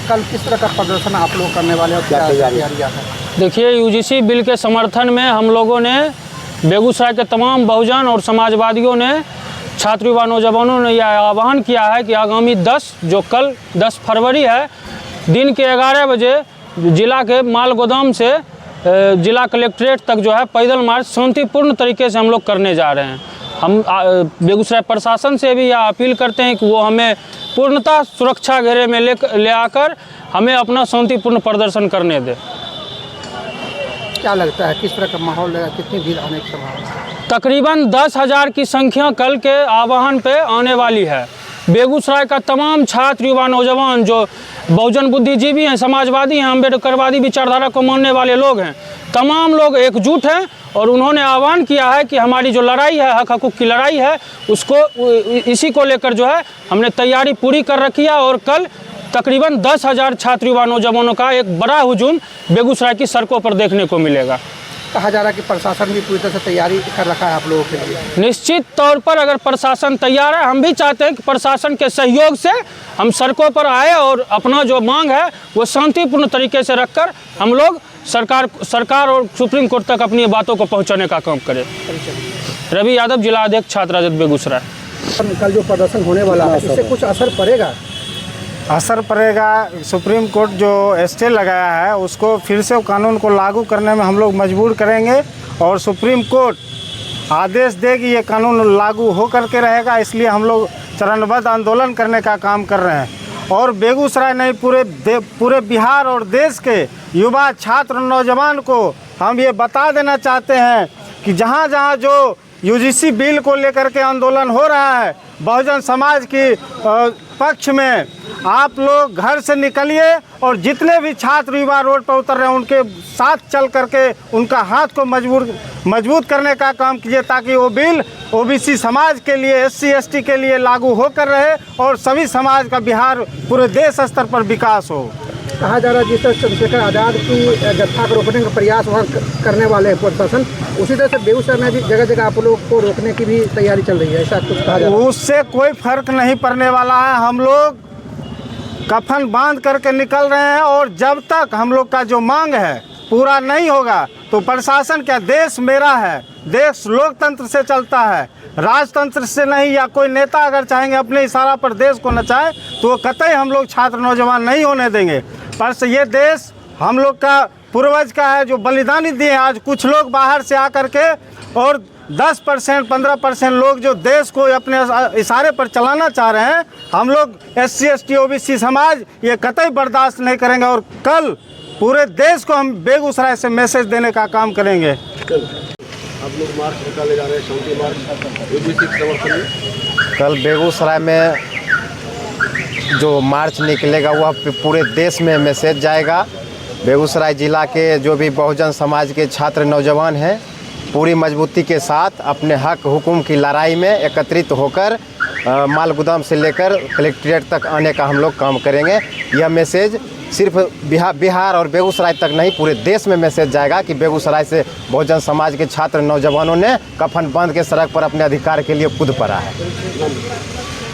कल किस तरह का प्रदर्शन आप लोग करने वाले हो, क्या तैयारियां है? देखिए, यूजीसी बिल के समर्थन में हम लोगों ने बेगूसराय के तमाम बहुजन और समाजवादियों ने, छात्र युवा नौजवानों ने यह आह्वान किया है कि आगामी 10 फरवरी है, दिन के 11 बजे जिला के माल गोदाम से जिला कलेक्ट्रेट तक जो है पैदल मार्च शांतिपूर्ण तरीके से हम लोग करने जा रहे हैं। हम बेगूसराय प्रशासन से भी यह अपील करते हैं कि वो हमें पूर्णतः सुरक्षा घेरे में ले आकर हमें अपना शांतिपूर्ण प्रदर्शन करने दे। क्या लगता है किस तरह का माहौल रहेगा, कितनी भीड़ आने की संभावना है? तकरीबन 10,000 की संख्या कल के आह्वान पे आने वाली है। बेगूसराय का तमाम छात्र युवा नौजवान जो बहुजन बुद्धिजीवी हैं, समाजवादी हैं, अम्बेडकरवादी विचारधारा को मानने वाले लोग हैं, तमाम लोग एकजुट हैं और उन्होंने आह्वान किया है कि हमारी जो लड़ाई है, हक हकूक़ की लड़ाई है, उसको इसी को लेकर जो है हमने तैयारी पूरी कर रखी है। और कल तकरीबन 10,000 छात्र युवा नौजवानों का एक बड़ा हुजूम बेगूसराय की सड़कों पर देखने को मिलेगा। कहा जा रहा है कि प्रशासन भी पूरी तरह से तैयारी कर रखा है आप लोगों के लिए। निश्चित तौर पर अगर प्रशासन तैयार है, हम भी चाहते हैं कि प्रशासन के सहयोग से हम सड़कों पर आए और अपना जो मांग है वो शांतिपूर्ण तरीके से रखकर हम लोग सरकार और सुप्रीम कोर्ट तक अपनी बातों को पहुंचाने का काम करें। रवि यादव, जिला अध्यक्ष छात्र राजद बेगूसराय। कल जो प्रदर्शन होने वाला है, इससे कुछ असर पड़ेगा? असर पड़ेगा। सुप्रीम कोर्ट जो स्टे लगाया है उसको फिर से कानून को लागू करने में हम लोग मजबूर करेंगे और सुप्रीम कोर्ट आदेश देगी ये कानून लागू हो करके रहेगा। इसलिए हम लोग चरणबद्ध आंदोलन करने का काम कर रहे हैं और बेगूसराय नहीं पूरे बिहार और देश के युवा छात्र नौजवान को हम ये बता देना चाहते हैं कि जहाँ जहाँ जो यूजीसी बिल को लेकर के आंदोलन हो रहा है बहुजन समाज की पक्ष में, आप लोग घर से निकलिए और जितने भी छात्र युवा रोड पर उतर रहे हैं उनके साथ चल करके उनका हाथ को मजबूत करने का काम कीजिए ताकि वो बिल ओबीसी समाज के लिए, एससी एसटी के लिए लागू होकर रहे और सभी समाज का बिहार पूरे देश स्तर पर विकास हो। कहा जा रहा है जिस तरह चंद्रशेखर आज़ाद की जत्था को रोकने का प्रयास वहाँ करने वाले हैं प्रशासन, उसी तरह से बेगूसराय में भी जगह जगह आप लोग को रोकने की भी तैयारी चल रही है, ऐसा कुछ कहा जा रहा है? उससे कोई फर्क नहीं पड़ने वाला है। हम लोग कफन बांध करके निकल रहे हैं और जब तक हम लोग का जो मांग है पूरा नहीं होगा तो प्रशासन क्या, देश मेरा है, देश लोकतंत्र से चलता है, राजतंत्र से नहीं। या कोई नेता अगर चाहेंगे अपने इशारा पर देश को नचाए तो वो कतई हम लोग छात्र नौजवान नहीं होने देंगे। पर से ये देश हम लोग का पूर्वज का है जो बलिदानी दिए। आज कुछ लोग बाहर से आकर के और 10% 15% लोग जो देश को अपने इशारे पर चलाना चाह रहे हैं, हम लोग एससी एसटी ओबीसी समाज ये कतई बर्दाश्त नहीं करेंगे और कल पूरे देश को हम बेगूसराय से मैसेज देने का काम करेंगे। आप लोग मार्च निकाले जा रहे हैं, शांति मार्च ओबीसी के समर्थन में। कल बेगूसराय में जो मार्च निकलेगा वह पूरे देश में मैसेज जाएगा। बेगूसराय ज़िला के जो भी बहुजन समाज के छात्र नौजवान हैं पूरी मजबूती के साथ अपने हक हुकूम की लड़ाई में एकत्रित होकर माल गोदाम से लेकर कलेक्ट्रेट तक आने का हम लोग काम करेंगे। यह मैसेज सिर्फ बिहार और बेगूसराय तक नहीं पूरे देश में मैसेज जाएगा कि बेगूसराय से बहुजन समाज के छात्र नौजवानों ने कफन बांध के सड़क पर अपने अधिकार के लिए कूद पड़ा है।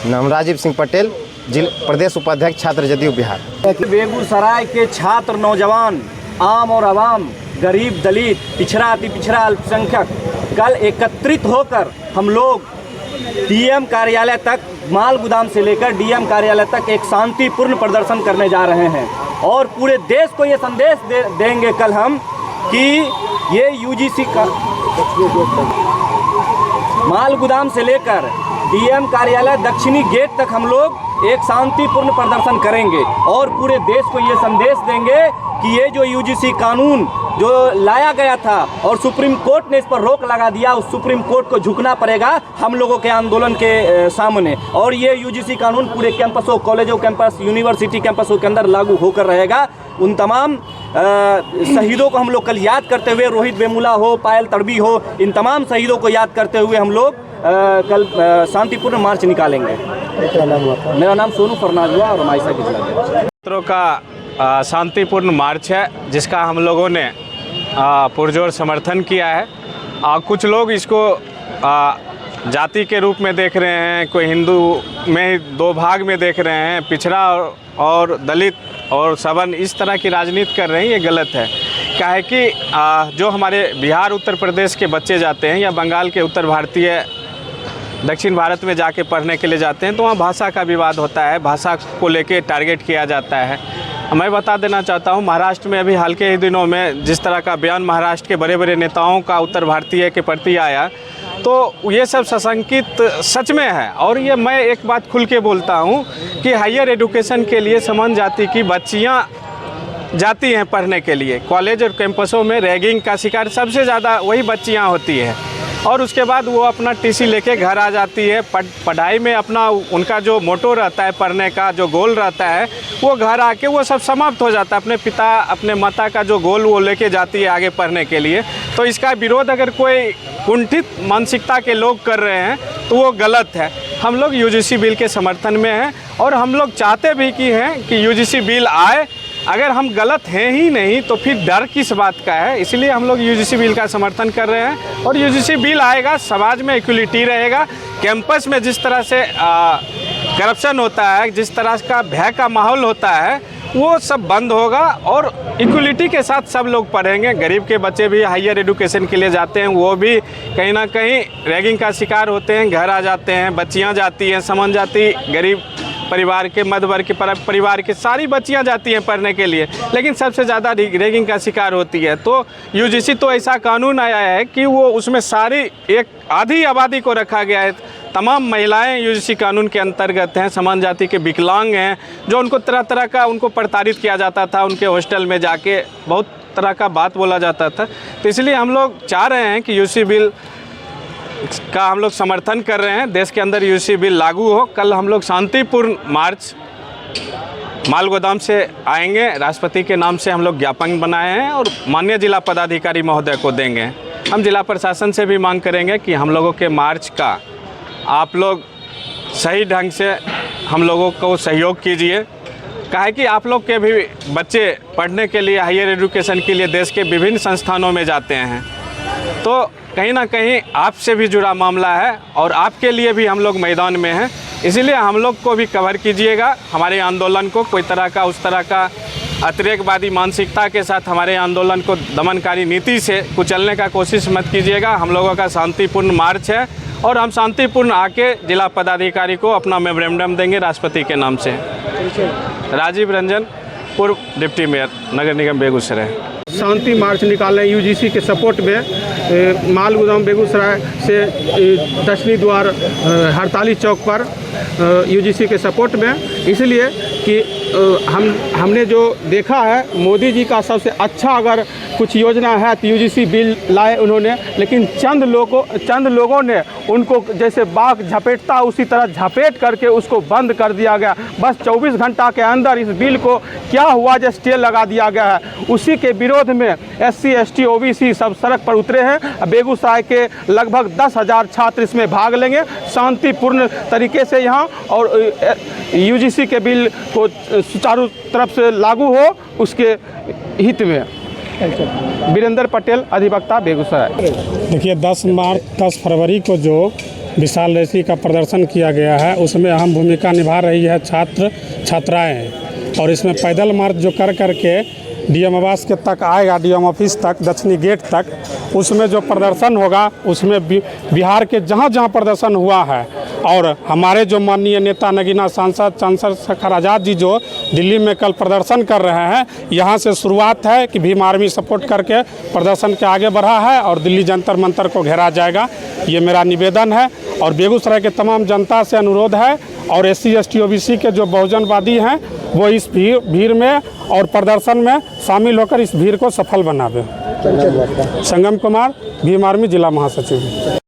नाम राजीव सिंह पटेल, प्रदेश उपाध्यक्ष छात्र जदयू बिहार। बेगूसराय के छात्र नौजवान, आम और आवाम, गरीब, दलित, पिछड़ा, अति पिछड़ा, अल्पसंख्यक कल एकत्रित होकर हम लोग डीएम कार्यालय तक, माल गोदाम से लेकर डीएम कार्यालय तक एक शांतिपूर्ण प्रदर्शन करने जा रहे हैं और पूरे देश को ये संदेश देंगे कल हम कि ये यूजीसी का माल गोदाम से लेकर डीएम कार्यालय दक्षिणी गेट तक हम लोग एक शांतिपूर्ण प्रदर्शन करेंगे और पूरे देश को ये संदेश देंगे कि ये जो यूजीसी कानून जो लाया गया था और सुप्रीम कोर्ट ने इस पर रोक लगा दिया, उस सुप्रीम कोर्ट को झुकना पड़ेगा हम लोगों के आंदोलन के सामने। और ये यूजीसी कानून पूरे कैंपसों, कॉलेजों कैंपस, यूनिवर्सिटी कैंपसों के अंदर लागू होकर रहेगा। उन तमाम शहीदों को हम लोग कल याद करते हुए, रोहित वेमुला हो, पायल तड़वी हो, इन तमाम शहीदों को याद करते हुए हम लोग कल शांतिपूर्ण मार्च निकालेंगे। मेरा नाम सोनू फरनाज हुआ और माइसा के छात्रों का शांतिपूर्ण मार्च है, जिसका हम लोगों ने पुरजोर समर्थन किया है। कुछ लोग इसको जाति के रूप में देख रहे हैं, कोई हिंदू में दो भाग में देख रहे हैं, पिछड़ा और दलित और सवर्ण, इस तरह की राजनीति कर रहे हैं। ये गलत है। क्या है कि जो हमारे बिहार उत्तर प्रदेश के बच्चे जाते हैं या बंगाल के उत्तर भारतीय दक्षिण भारत में जाके पढ़ने के लिए जाते हैं, तो वहाँ भाषा का विवाद होता है, भाषा को लेके टारगेट किया जाता है। मैं बता देना चाहता हूँ, महाराष्ट्र में अभी हाल के ही दिनों में जिस तरह का बयान महाराष्ट्र के बड़े बड़े नेताओं का उत्तर भारतीय के प्रति आया, तो ये सब सशंकित सच में है। और ये मैं एक बात खुल के बोलता हूँ कि हायर एजुकेशन के लिए समान जाति की बच्चियाँ जाती हैं पढ़ने के लिए। कॉलेज और कैंपसों में रैगिंग का शिकार सबसे ज़्यादा वही बच्चियाँ होती हैं, और उसके बाद वो अपना टीसी लेके घर आ जाती है। पढ़ाई में अपना उनका जो मोटो रहता है, पढ़ने का जो गोल रहता है, वो घर आके वो सब समाप्त हो जाता है। अपने पिता अपने माता का जो गोल वो लेके जाती है आगे पढ़ने के लिए। तो इसका विरोध अगर कोई कुंठित मानसिकता के लोग कर रहे हैं तो वो गलत है। हम लोग यूजीसी बिल के समर्थन में हैं और हम लोग चाहते भी कि यूजीसी बिल आए। अगर हम गलत हैं ही नहीं तो फिर डर किस बात का है। इसलिए हम लोग यूजीसी बिल का समर्थन कर रहे हैं और यूजीसी बिल आएगा, समाज में इक्वलिटी रहेगा। कैंपस में जिस तरह से करप्शन होता है, जिस तरह का भय का माहौल होता है, वो सब बंद होगा और इक्वलिटी के साथ सब लोग पढ़ेंगे। गरीब के बच्चे भी हायर एजुकेशन के लिए जाते हैं, वो भी कहीं ना कहीं रैगिंग का शिकार होते हैं, घर आ जाते हैं। बच्चियाँ जाती हैं, समान जाति गरीब परिवार के, मध्य वर्ग के परिवार की सारी बच्चियां जाती हैं पढ़ने के लिए, लेकिन सबसे ज़्यादा रैगिंग का शिकार होती है। तो यूजीसी तो ऐसा कानून आया है कि वो उसमें सारी एक आधी आबादी को रखा गया है। तमाम महिलाएं यूजीसी कानून के अंतर्गत हैं, समान जाति के विकलांग हैं, जो उनको तरह तरह का उनको प्रताड़ित किया जाता था, उनके हॉस्टल में जाके बहुत तरह का बात बोला जाता था। तो इसलिए हम लोग चाह रहे हैं कि यूजीसी बिल का हम लोग समर्थन कर रहे हैं, देश के अंदर यूजीसी बिल लागू हो। कल हम लोग शांतिपूर्ण मार्च मालगोदाम से आएंगे, राष्ट्रपति के नाम से हम लोग ज्ञापन बनाए हैं और माननीय जिला पदाधिकारी महोदय को देंगे। हम जिला प्रशासन से भी मांग करेंगे कि हम लोगों के मार्च का आप लोग सही ढंग से हम लोगों को सहयोग कीजिए। काहे कि आप लोग के भी बच्चे पढ़ने के लिए, हायर एजुकेशन के लिए देश के विभिन्न संस्थानों में जाते हैं, तो कहीं ना कहीं आपसे भी जुड़ा मामला है और आपके लिए भी हम लोग मैदान में हैं। इसीलिए हम लोग को भी कवर कीजिएगा। हमारे आंदोलन को कोई तरह का उस तरह का अतिरेकवादी मानसिकता के साथ हमारे आंदोलन को दमनकारी नीति से कुचलने का कोशिश मत कीजिएगा। हम लोगों का शांतिपूर्ण मार्च है और हम शांतिपूर्ण आके जिला पदाधिकारी को अपना मेमोरेंडम देंगे राष्ट्रपति के नाम से। राजीव रंजन, पूर्व डिप्टी मेयर, नगर निगम बेगूसराय। शांति मार्च निकालें यूजीसी के सपोर्ट में मालगोदाम बेगूसराय से दक्षिणी द्वार हड़ताली चौक पर यूजीसी के सपोर्ट में, इसलिए कि हमने जो देखा है मोदी जी का सबसे अच्छा अगर कुछ योजना है तो यूजीसी बिल लाए उन्होंने, लेकिन चंद लोगों ने उनको जैसे बाघ झपेटता उसी तरह झपेट करके उसको बंद कर दिया गया। बस 24 घंटा के अंदर इस बिल को क्या हुआ जो स्टे लगा दिया गया है। उसी के विरोध में SC ST OBC सब सड़क पर उतरे हैं। बेगूसराय के लगभग 10,000 छात्र इसमें भाग लेंगे शांतिपूर्ण तरीके से यहाँ, और यूजीसी के बिल को सुचारू तरफ से लागू हो उसके हित में। वीरेंद्र पटेल, अधिवक्ता, बेगूसराय। देखिए 10 फरवरी को जो विशाल रैली का प्रदर्शन किया गया है उसमें अहम भूमिका निभा रही है छात्राएं, और इसमें पैदल मार्च जो कर करके डीएम आवास के तक आएगा, डीएम ऑफिस तक, दक्षिणी गेट तक, उसमें जो प्रदर्शन होगा उसमें बिहार के जहाँ जहाँ प्रदर्शन हुआ है और हमारे जो माननीय नेता नगीना सांसद चंद्रशेखर आज़ाद जी जो दिल्ली में कल प्रदर्शन कर रहे हैं, यहाँ से शुरुआत है कि भीम आर्मी सपोर्ट करके प्रदर्शन के आगे बढ़ा है और दिल्ली जंतर मंतर को घेरा जाएगा। ये मेरा निवेदन है और बेगूसराय के तमाम जनता से अनुरोध है और SC ST OBC के जो बहुजनवादी हैं वो इस भीड़ में और प्रदर्शन में शामिल होकर इस भीड़ को सफल बनावे। संगम कुमार, भीम आर्मी जिला महासचिव।